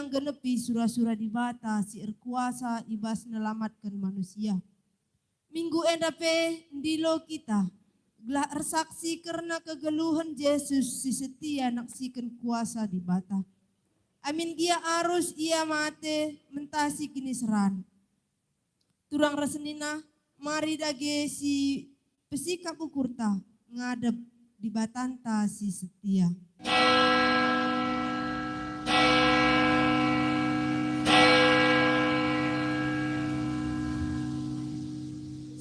nang genepi surah-surah di bata si erkuasa ibas nelamatkan manusia. Minggu endape ndilo kita gelah ersaksi karena kegeluhan Yesus si setia naksikan kuasa di bata. Amin gia arus ia mate mentasi kini seran. Turang rasenina mari dage si pesikap ukurta ngadep di batanta si setia.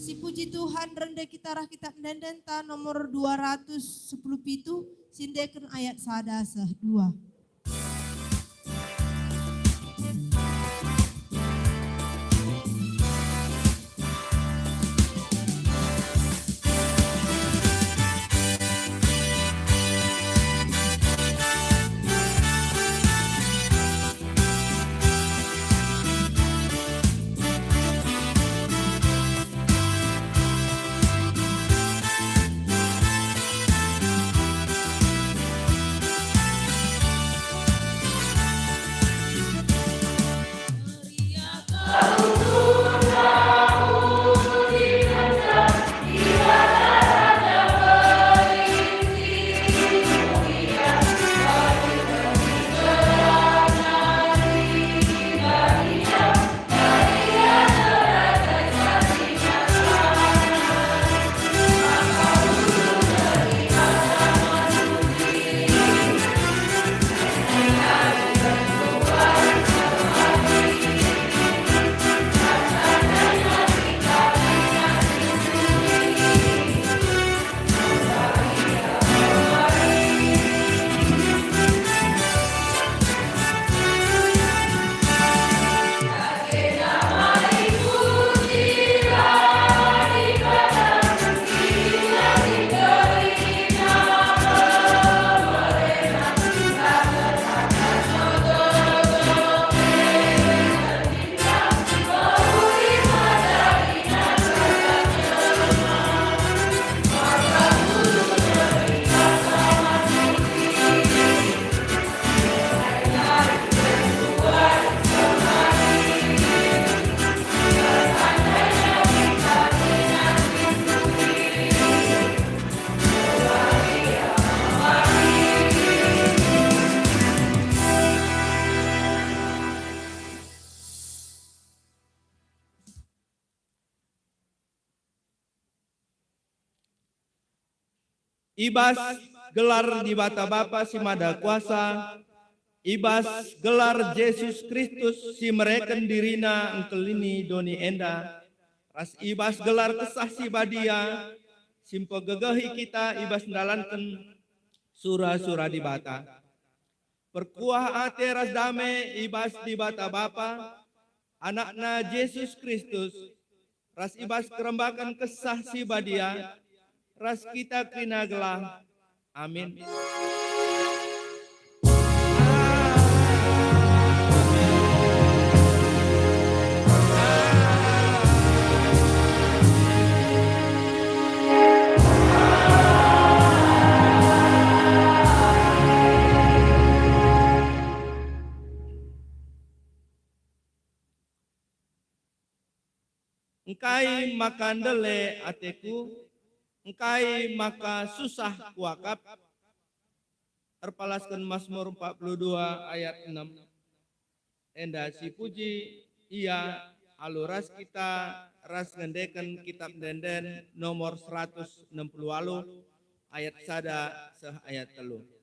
Si puji Tuhan rendah kita rah kitab dendenta nomor 210 pitu sindeken ayat sadasah 2. Ibas gelar di bata Bapa si Mada Kuasa, ibas gelar Yesus Kristus si mereken dirina engkelini doni enda, ras ibas gelar kesah si badia, simpo gegehi kita ibas ndalanken surah-surah di bata. Perkuah ate ras dame ibas di bata Bapa, anakna Yesus Kristus, ras ibas kerembakan kesah si badia, ras kita kinagelah. Amin. Engkai makan dele ateku, engkai maka susah kuakap. Terpalaskan Mazmur 42 ayat 6. Enda si puji ia aluras kita ras ngendeken kitab denden nomor 160 alu ayat sada seh ayat 3.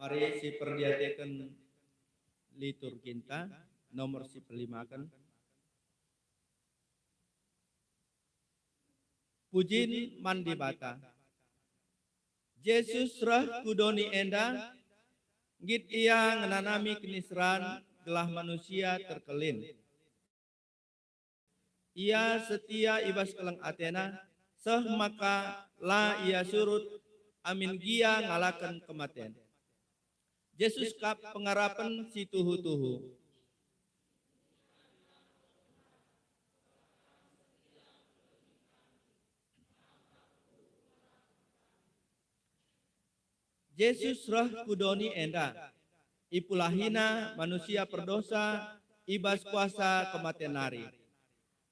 Mari si perdiatakan liturginta nomor si pelimakan. Pujin mandi bata. Yesus rah kudoni enda, git ia ngenanami kenisran gelah manusia terkelin. Ia setia ibas keleng Athena, seh maka la ia surut amin gia ngalakan kematian. Yesus kap pengarapan si tuhu-tuhu. Yesus roh kudoni enda, ipulahina manusia perdosa, ibas kuasa kematian nari.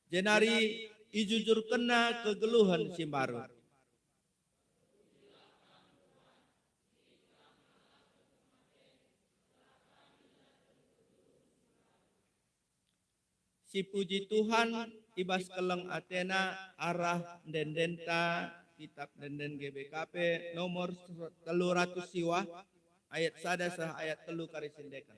Jenari ijujur kena kegeluhan simbaru. Si puji Tuhan ibas keleng Athena arah dendenta kitab denden GBKP nomor 300 siwa ayat sada sah ayat 3 karisindekan.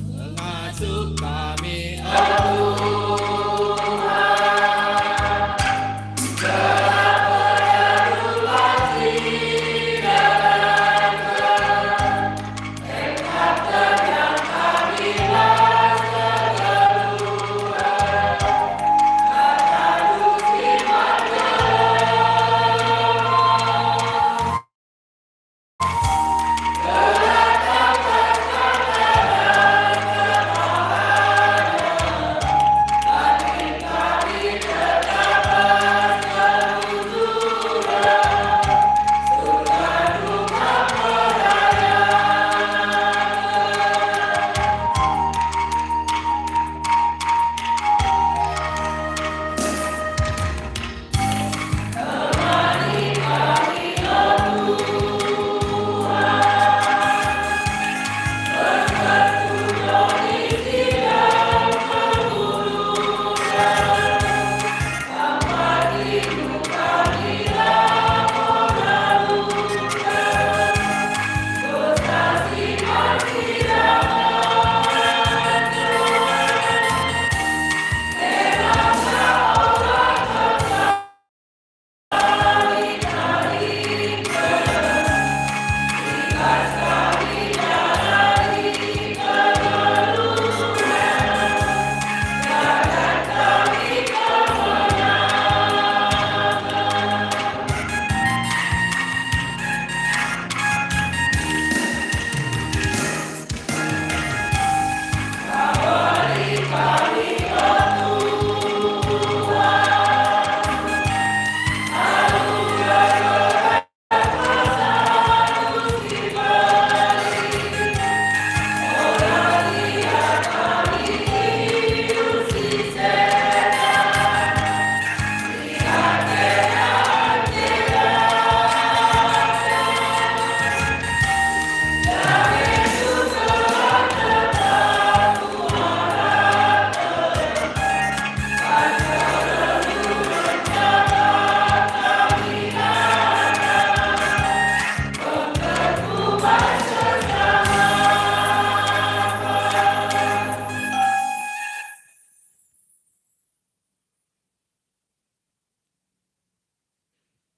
Mengasuh kami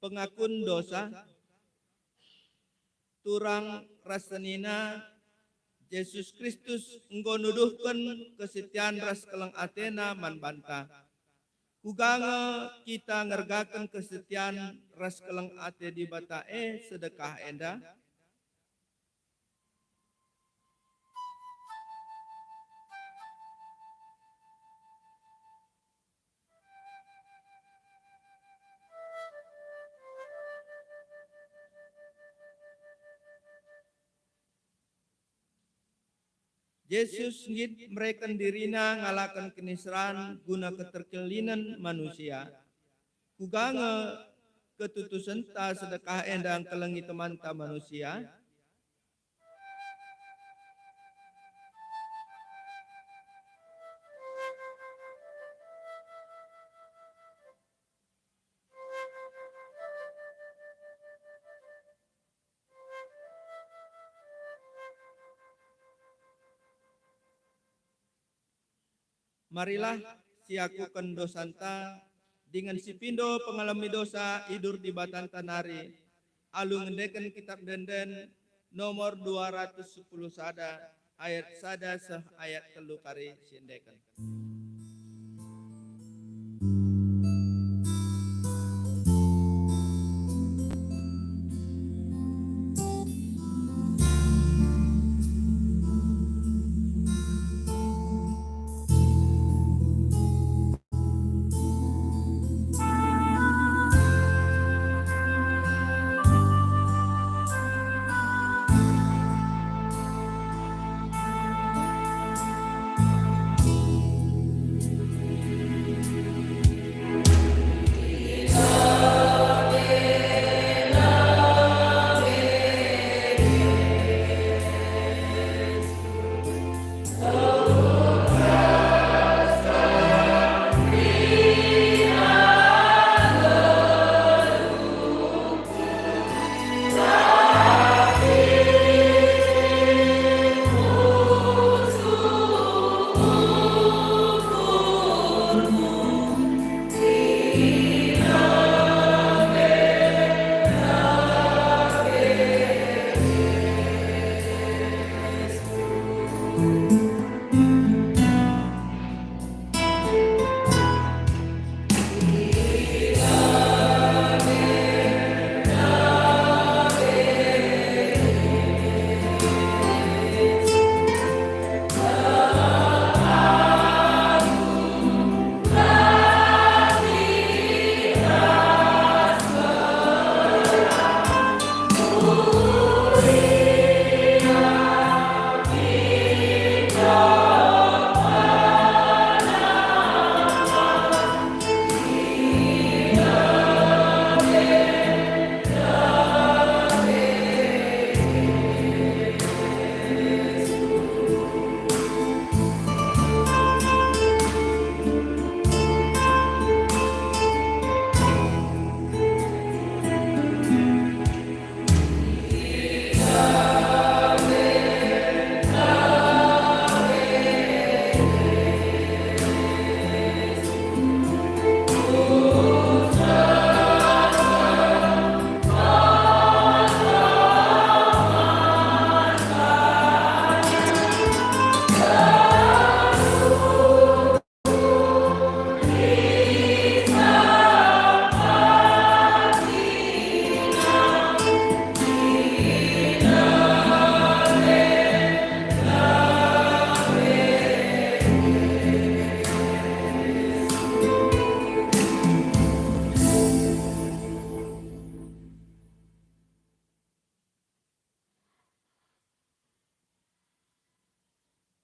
pengakun dosa turang rasanina Yesus Kristus engko nuduhkeun kesetiaan ras keleng Athena man bantah. Kugange kita ngergakeun kesetiaan ras keleng ate di batae sedekah enda. Yesus ngit mereken dirina ngalakan kenisran guna keterkelinan manusia. Kugange ketutusan ta sedekah endang kelengi temanta manusia. Marilah siakukan dosanta dengan si pindo pengalami dosa idur di batan tanari. Alu ngendeken kitab denden nomor 210 sada ayat sada seh ayat telu kari sindekan.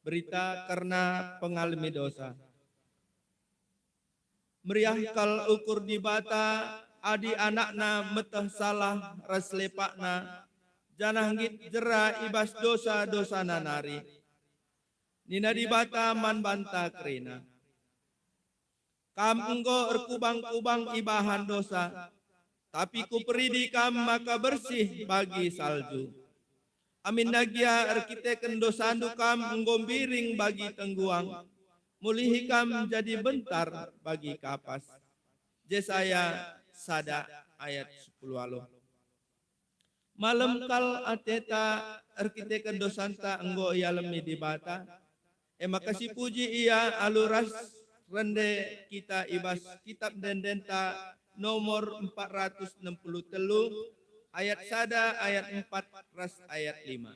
Berita karena pengalami dosa. Meriah kal ukur di bata, adi anakna meteh salah reslepakna, janah ngit jera ibas dosa-dosa nanari. Nina di bata man banta kerina. Kam enggo erkubang-kubang ibahan dosa, tapi ku peridi kam maka bersih bagi salju. Amin nagia erkiteken dosandu kam enggombiring bagi tengguang, mulihi kam jadi bentar bagi kapas. Jesaya sada ayat 10 alo. Malam kal ateta erkiteken dosanta enggo ia lemi di bata. Makasih puji ia aluras rende kita ibas kitab dendenta nomor 463 ayat sada, ayat 4, ras ayat 5.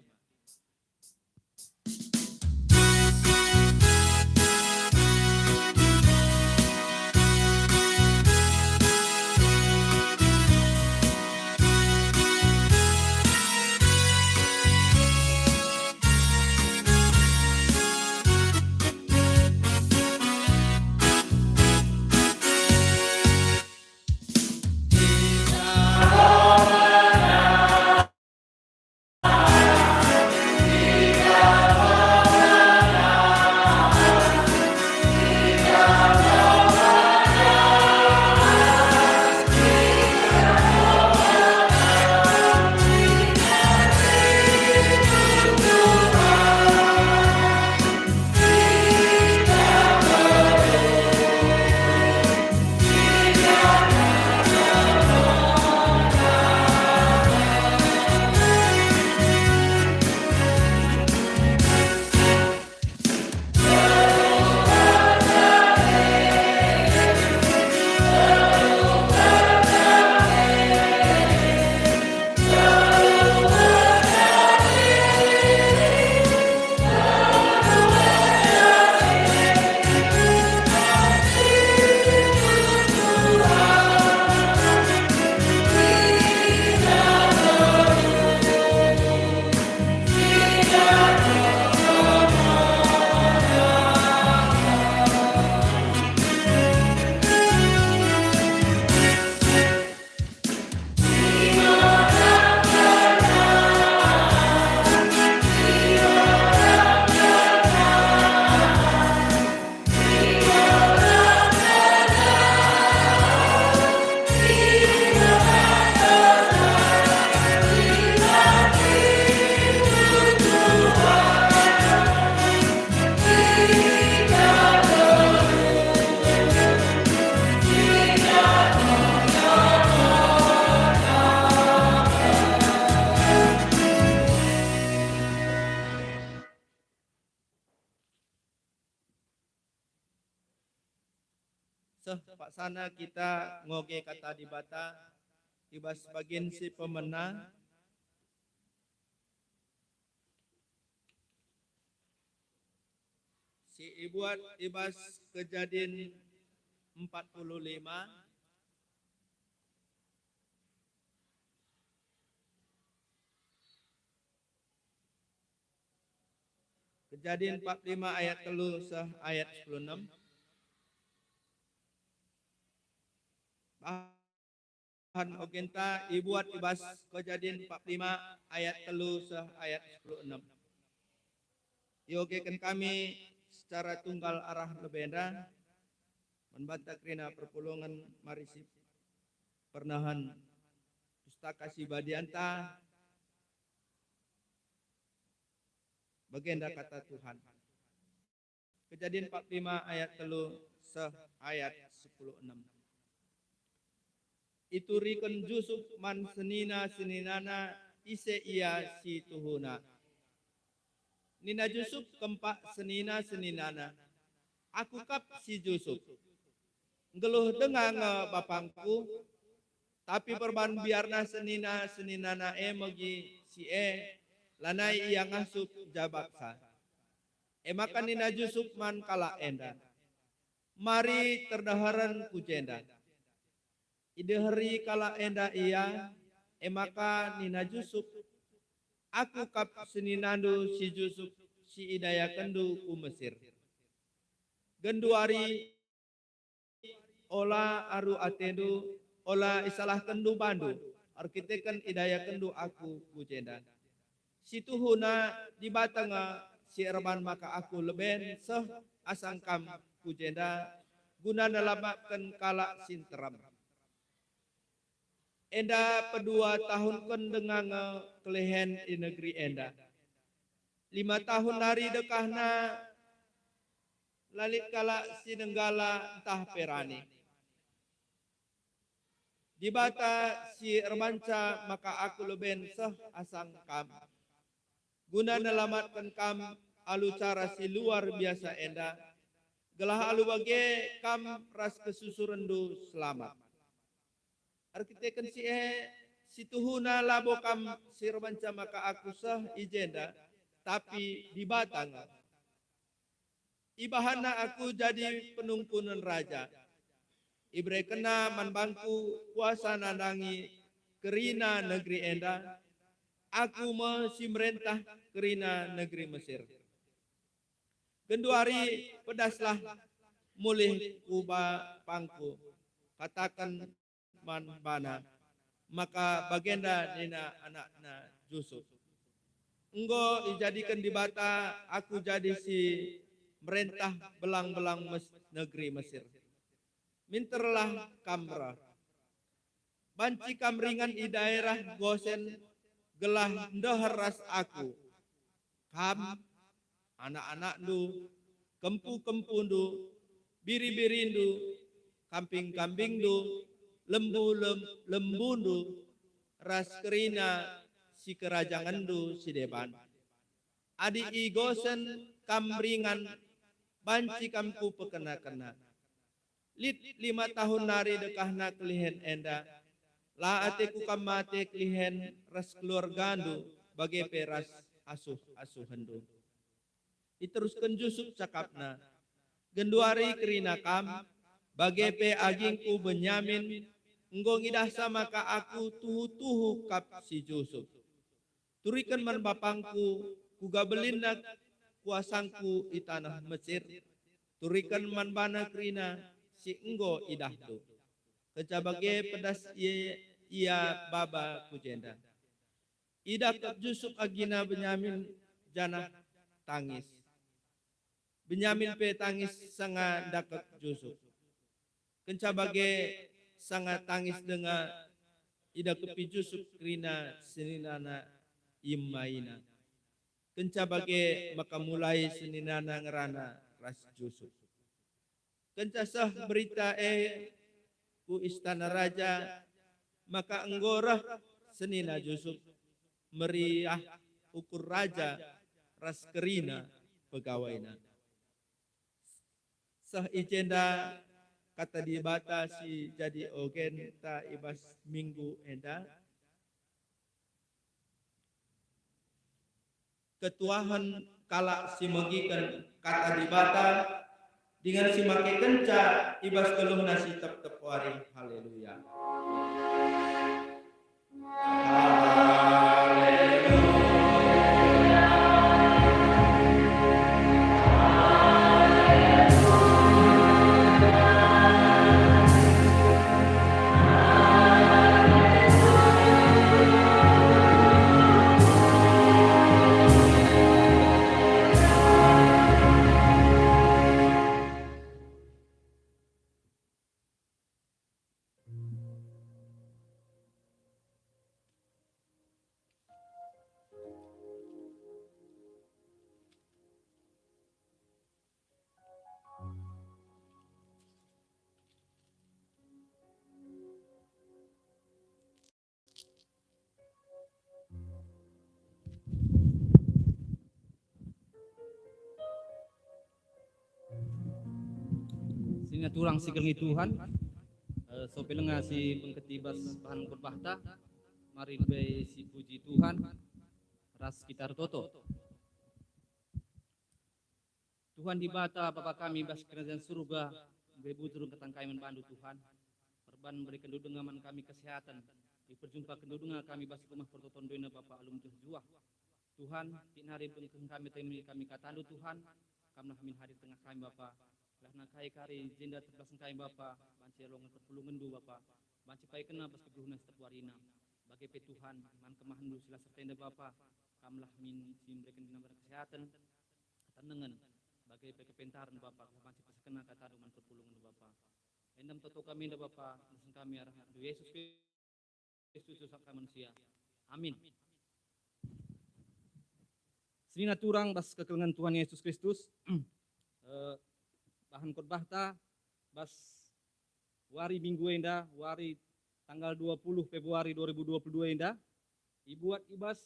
paksana kita ngoge kata di bata ibas bagian si pemenang si ibuat ibas kejadian 45 Kejadian 45 ayat 3 sah ayat 16. Bahan ogenta ibuat ibas kejadian 45 ayat 3 sah ayat 16. Iogekan kami secara tunggal arah lebenda membantah kerina perpulungan marisip pernahan pustaka si badianta bagenda kata Tuhan. Kejadian 45 ayat 3 sah ayat 16. Iturikan Yusuf man seninana ise ia si tuhuna. Nina Yusuf kempak seninana. Aku kap si Yusuf. Ngeluh dengang bapangku. Tapi perban biarna seninana megi si lanai ia ngasup jabaksa. Makan nina Yusuf man kala enda. Mari terdaharan kujenda. Ide hari kala enda ia, maka nina Yusuf, aku kap seninandu si Yusuf si idaya kendu ku Mesir. Genduari ola aru atendu, ola isalah kendu bandu, arkitekan idaya kendu aku ku jenda. Si tuhuna di batanga si erban maka aku leben seh asangkam ku jenda, guna nalamakan kala sinteram. Enda pedua tahun kendengang kelehen di negeri enda. 5 tahun hari dekahna lalit kala sinenggala entah perani. Di bata si ermanca maka aku leben seh asang kam. Guna nelamatkan kam alu cara si luar biasa enda. Gelah alu bage kam ras kesusurendu selamat. Arkitekan si tuhuna labo kam si remanca maka aku sah ijenda tapi di batang ibahana aku jadi penungkunan raja ibre kena manbangku kuasa nandangi kerina negeri enda aku masih merentah kerina negeri Mesir. Genduari pedaslah mulih kuba pangku katakan man bana maka bagenda nina anakna Yusuf. Enggo dijadikan di bata aku jadi si merentah belang-belang negeri Mesir. Minterlah kamra. Banci kamringan di daerah Gosen gelah ndeheras aku. Kam anak-anak du, kempu-kempu du, biri-biri du, kambing-kambing du, lembundu ras kerina si kerajangan du si deban. Adi igosen kamringan banci kampu pekena-kena. Lit 5 tahun nari dekahna kelihen enda. La ateku kamate kelihen ras keluargandu bagi peras asuh-asuhandu. Diteruskan Yusuf cakapna. Genduari kerina kam bagi pe agingku Benyamin enggo ngidasa maka aku tuhu-tuhu kap si Yusuf. Turikan man bapangku kugabelindak kuasangku di tanah Mesir. Turikan man bana kerina si enggo idah tu. Kecabage pedas ia baba kujenda. Idah kap Yusuf agina Benyamin janah tangis. Benyamin pe tangis sangat dakat Yusuf. Kencabage sangat tangis dengan ida kepi Yusuf kerina seninana imaina. Kencabage maka mulai seninana ngerana ras Yusuf. Kencasah berita ku istana raja maka enggorah senina Yusuf meriah ukur raja ras kerina pegawainya. Sah ijenda kata di bata si jadi ogen ta ibas minggu enda. Ketuahan kala si megikan kata di bata dengan si make kenca ibas keluh nasi tep wari. Haleluya. Sehingga tulang si kelengi Tuhan, so pelenga si pengketibas bahan kurbahta, mari be si puji Tuhan, ras kitar toto. Tuhan di bata Bapa kami bas kerajaan surga, bebujur ketang kami membantu Tuhan, perban berikan dudengaman kami kesehatan, diperjumpa kedudungan kami bas rumah pertoton doina Bapa alum juah. Tuhan, tinari bengkeng kami katandu Tuhan, kamlah min hari tengah kami Bapa. Lah nakai kari jenda terbasang kami Bapa, banci longan perpulungan du Bapa, banci pai kena bas kebuhuna setiap warina. Bagi pe Tuhan, man kemahan du sila sertenda Bapa, kamlah min sim berikan dina kesehatan, ketenangan. Bagi pe kepentaran Bapa, banci pas kena kata man perpulungan du Bapa. Endam toto kami da Bapa, nasang kami arah du Yesus Kristus saka manusia. Amin. Sina turang bas kekelengan Tuhan Yesus Kristus. Bahan khotbahta bas wari minggu enda, wari tanggal 20 Februari 2022 enda, ibuat ibas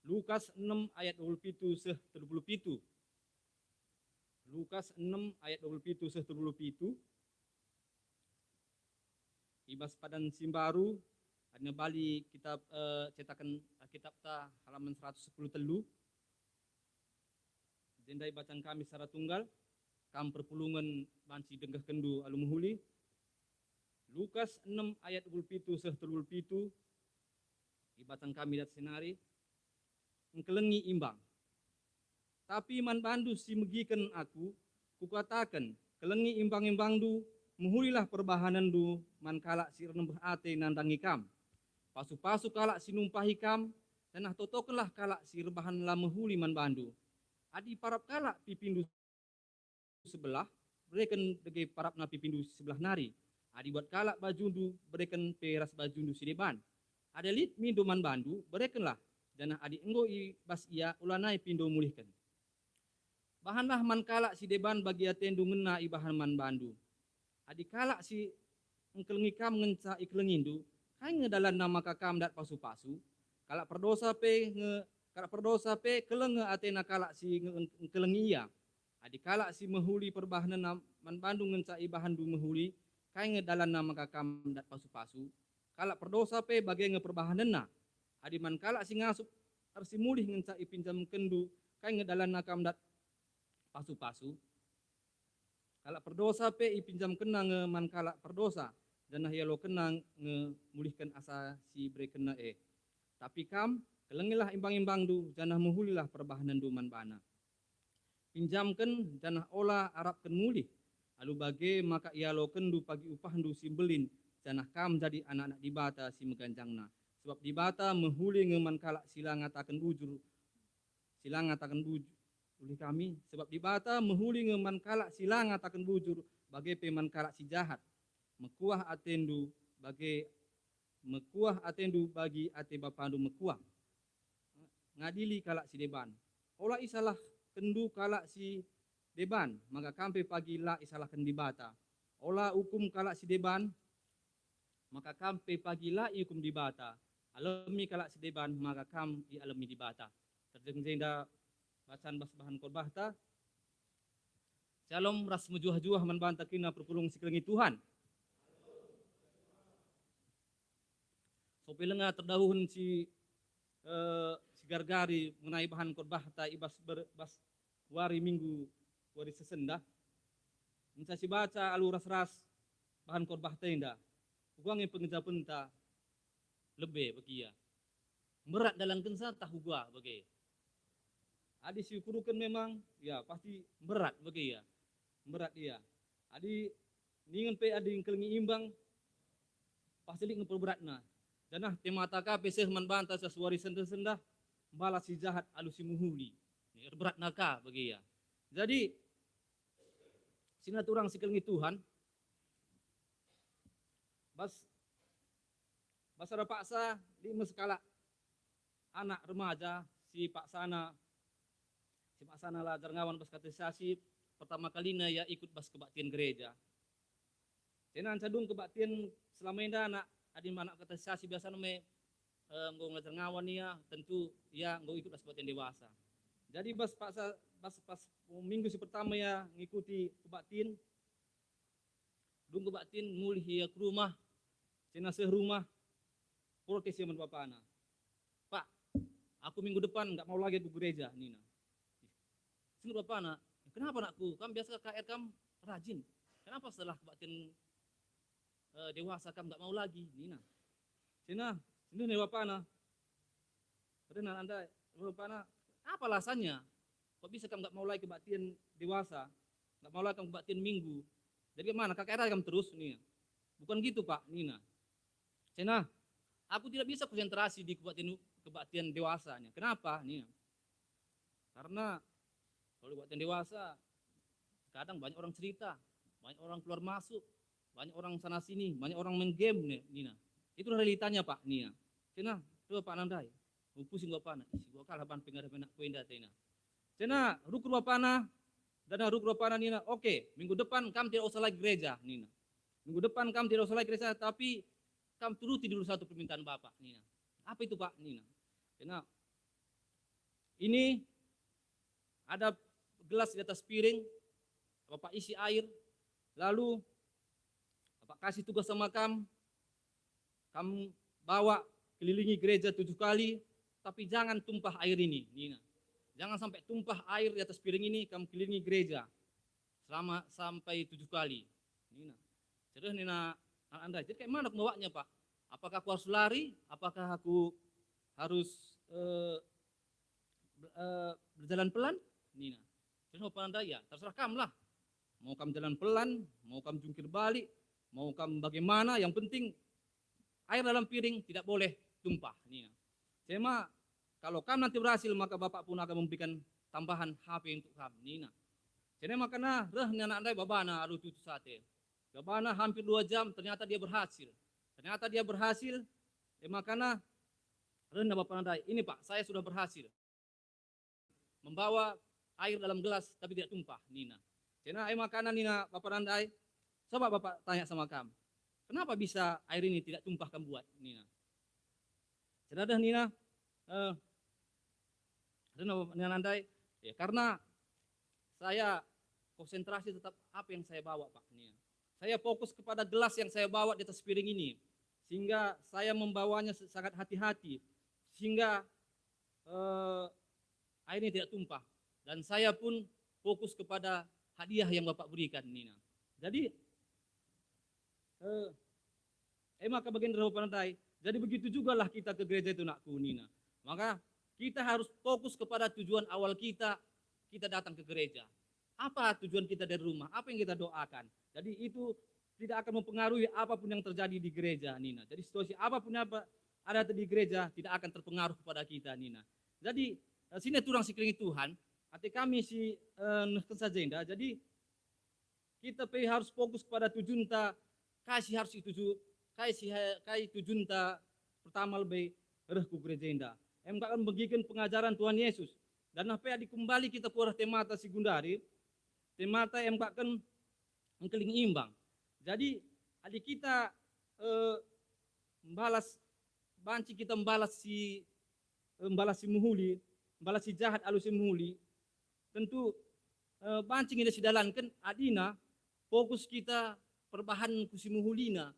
Lukas 6 ayat 27 seh 37. Lukas 6 ayat 27 seh 37. Ibas padan simbaru adna bali kitab cetakan kitab ta halaman 110 telu. Jendai bacaan kami secara tunggal. Kam perpulungan banci denggah kendu alumuhuli. Lukas 6 ayat 27 seh 37. Ibatan kami dat senari. Engkelengi imbang. Tapi man bandu si megikan aku, kukatakan, kelengi imbang-imbang du, muhulilah perbahanan du, man kalak si renembah ate nandangi kam. Pasu-pasu kalak si numpahi kam, tanah totokelah kalak si rebahan lamehuli man bandu. Adi parap kalak pipindu sebelah, berikan dege parap na pipindu sebelah nari. Adi buat kalak bajundu, berikan peras bajundu si deban. Ada lit mindu man bandu, berikanlah. Janah adi enggo i bas ia ulanai pindo mulihkan. Bahanlah man kalak si deban bagi atendu ngena i bahan man bandu. Adi kalak si engkelengi kam ngenca iklengindu, kai ngedalan nama kakam dat pasu-pasu. Kalak perdosa pe kelenge atena kalak si engkelengi ia. Adi kalak si mehuli perbahanan man bandung ngenca i bahan du mehuli, kai ngedalan nama kakam dat pasu-pasu. Kalak perdosa pe bagai ngeperbahanan na. Adi man kalak si ngasup arsi mulih ngenca i pinjam kendu, kai ngedalan nakam dat pasu-pasu. Kalak perdosa pe i pinjam kena nge man kalak perdosa, dan ya lo kena nge mulihkan asa si bre kena Tapi kam kelengilah imbang-imbang du, janah muhulilah perbahanan du man bana. Pinjamkan janah olah arabkan mulih. Lalu bage maka ia lo kendu pagi upah du simbelin, janah kam jadi anak-anak dibata si meganjangna. Sebab dibata mehuli ngeman kalak sila ngatakan bujur. Sila ngatakan bujur oleh kami. Sebab dibata mehuli ngeman kalak sila ngatakan bujur bagi peman kalak si jahat. Mekuah atendu bagi ate bapandu mekuah. Ngadili kalak si deban. Olah isalah kendu kalak si deban, maka kampe pagi la isalah kendibata. Olah hukum kalak si deban, maka kampe pagi la hukum dibata. Alami kalak si deban, maka kam i alami dibata. Terjengda bacaan bahan khotbahta. Shalom ras mejuah-juah membantah kina perpulung sekelengi Tuhan. So pilenga terdahun si gargari mengenai bahan khotbah ta ibas wari minggu wari sesenda. Bisa si baca alu ras-ras bahan khotbah ta indah. Uangnya pengejapan ta lebih bagi ya. Berat dalam kensa tahu gua bagi. Adi si kurukan memang ya pasti berat bagi ya. Berat dia. Adi ningan pe adi yang kelengi imbang pasti lik ngepul beratna. Dan temata ka pe seh manbanta sesuari senda-senda balas si jahat alu si muhuli. Ini berat naka bagi ya. Jadi sinat orang si kelengi Tuhan bas ada paksa di skala anak remaja si paksana lah jarngawan bas katekisasi pertama kalinya ya ikut bas kebaktian gereja. Senan cadung kebaktian selama ini anak adi anak katekisasi biasa nome nggo ngajar ngawan ya tentu ya nggo ikut bas kebaktian dewasa. Jadi bas paksa pas minggu si pertama ya ngikuti kebaktian dung kebaktian mulih ya ke rumah cina rumah protes ya bapak anak. Pak, aku minggu depan nggak mau lagi ke gereja Nina. Sini bapak anak, kenapa anakku? Kamu biasa KR kamu rajin. Kenapa setelah kebaktian dewasa kamu nggak mau lagi Nina? Sini nih bapak anak. Karena anda bapak anak, apa alasannya? Kok bisa kamu nggak mau lagi kebaktian dewasa? Nggak mau lagi kamu kebaktian minggu? Jadi gimana? KKR kamu terus Nina? Bukan gitu Pak Nina. Cina, aku tidak bisa konsentrasi di kebaktian dewasanya. Kenapa? Nih, karena kalau kebaktian dewasa, kadang banyak orang cerita, banyak orang keluar masuk, banyak orang sana sini, banyak orang main game nih, Nina. Itu realitanya Pak Nina. Cina, coba Pak Nandai, pusing gua panah, isi gua kalah ban pengaruh penak kuenda Cina. Cina, rukur bapana, dan rukur bapana Nina. Oke, minggu depan kamu tidak usah lagi gereja, Nina. Minggu depan kamu tidak usah lagi gereja, tapi kamu turuti dulu satu permintaan Bapak, Nina. Apa itu Pak, Nina? Karena ini ada gelas di atas piring, Bapak isi air, lalu Bapak kasih tugas sama kamu bawa kelilingi gereja 7 kali, tapi jangan tumpah air ini, Nina. Jangan sampai tumpah air di atas piring ini, kamu kelilingi gereja sampai 7 kali, Nina. Terus Nina Anda, jadi kayak mana pembawanya Pak? Apakah aku harus lari? Apakah aku harus berjalan pelan? Nina. Terus apa Anda? Ya terserah kamu lah. Mau kamu jalan pelan, mau kamu jungkir balik, mau kamu bagaimana, yang penting air dalam piring tidak boleh tumpah. Nina. Cuma kalau kamu nanti berhasil, maka Bapak pun akan memberikan tambahan HP untuk kamu. Nina. Jadi makanya anak Anda babana aru tutu sate. Babana hampir 2 jam, ternyata dia berhasil. Makanya rendah Bapak Nandai, ini Pak, saya sudah berhasil membawa air dalam gelas tapi tidak tumpah, Nina. Karena makanan Nina Bapak Nandai, coba Bapak tanya sama kamu, kenapa bisa air ini tidak tumpah kamu buat, Nina? Jadi Nina, Nina Nandai, ya karena saya konsentrasi tetap apa yang saya bawa Pak, Nina. Saya fokus kepada gelas yang saya bawa di atas piring ini, sehingga saya membawanya sangat hati-hati, sehingga air ini tidak tumpah. Dan saya pun fokus kepada hadiah yang Bapak berikan, Nina. Jadi, maka bagian dari Bapak Nandai, jadi begitu juga lah kita ke gereja itu nakku, Nina. Maka kita harus fokus kepada tujuan awal kita datang ke gereja. Apa tujuan kita dari rumah? Apa yang kita doakan? Jadi itu tidak akan mempengaruhi apapun yang terjadi di gereja, Nina. Jadi situasi apapun yang ada di gereja tidak akan terpengaruh kepada kita, Nina. Jadi sini turang sekeliling Tuhan, hati kami si kesajenda. Jadi kita harus fokus pada tujuan ta, kasih harus itu kasih tujuan ta pertama lebih ku gereja indah. Akan bagikan pengajaran Tuhan Yesus. Dan apa yang dikembali kita kurang temata si Gundari, temata yang akan mengkeling imbang. Jadi adik kita membalas si muhuli, membalas si jahat alu si muhuli. Tentu bancing ida sidalankan adina fokus kita perbahanan kusimuhulina.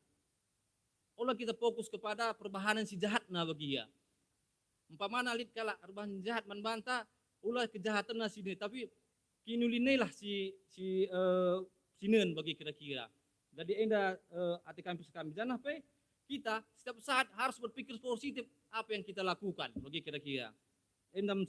Olah kita fokus kepada perbahanan si jahatna bagi ia. Umpamana lit kala perbahanan jahat manbanta ulah kejahatan na sini tapi kinulinailah si sinen bagi kira-kira. Jadi enda ati kampus kami janah pe kita setiap saat harus berpikir positif apa yang kita lakukan bagi kira-kira. Endam